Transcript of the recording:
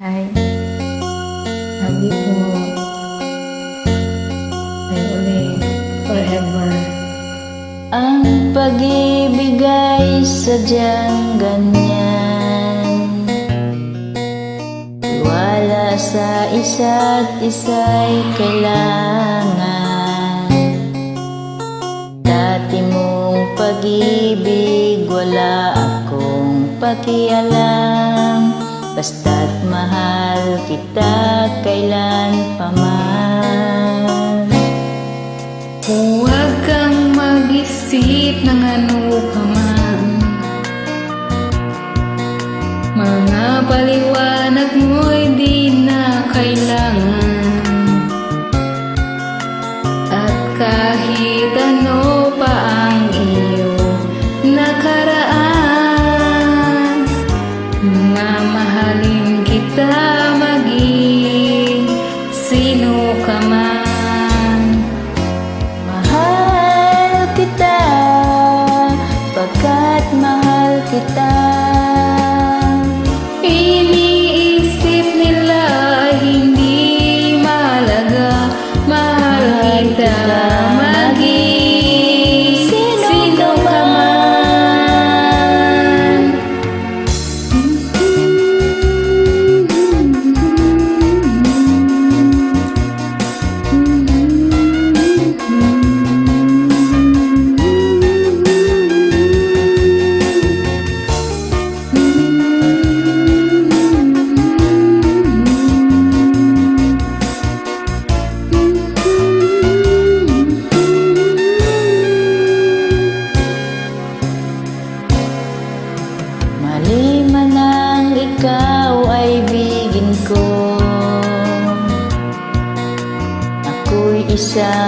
Ay, lagi po. Ay ulit, forever. Ang pag-ibig ay sadyang ganyan. Tiwala sa isa't isa'y kailangan. Dati mong pag-ibig, wala akong pakialam. Basta't mahal kita kailan pa man. Huwag kang mag-isip ng ano pa man. Mga paliwanag mo'y di na kailangan. At kahit ano pa ang iyong nakaraan, mamahalin kita maging sino ka man. Mahal kita, pagkat mahal kita. Iniisip nila hindi mahalaga. Mahal kita maging sino ka man. Mali man ang ikaw ay bigin ko. Ako'y isang